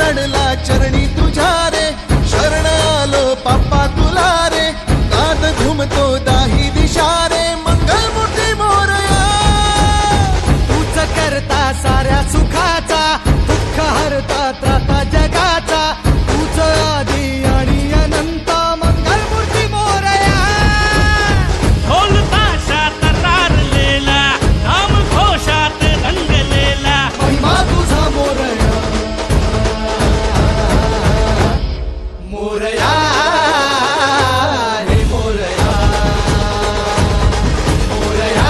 पडला चरणी तुझ्या रे, शरण आलो पापा तुला रे, नाद घुमतो दाही दिशा रे, मंगलमूर्ती मोरया. तूच करता साऱ्या सुखाचा, दुःख हरता त्राता जगाचा, तूच आदी आणि अनंत, मंगलमूर्ती मोरया. ढोल ताशात तारलेला, नाम घोषात रंगलेला, महिमा तुझा मोरया, मोरया हे मोरया, मोरया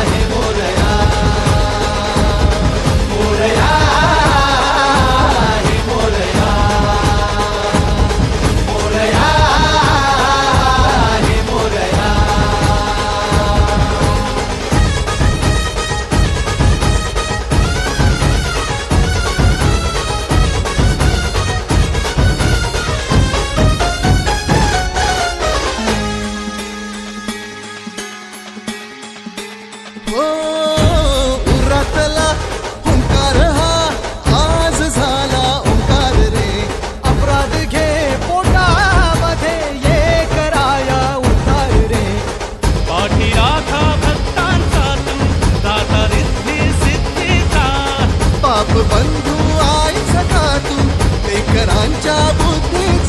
हे मोरया, मोरया हे मोरया, मोरया हे मोरया. हो उरातला ओंकार हा आज झाला ओंकार रे, अपराध घे पोटामध्ये, ये कराया उद्धार रे. पाठी राखा भक्तांचा तू, दाता रिद्धी सिद्धीचा. पाप बंधू आई सखा तू, लेकरांच्या बुद्धीचा.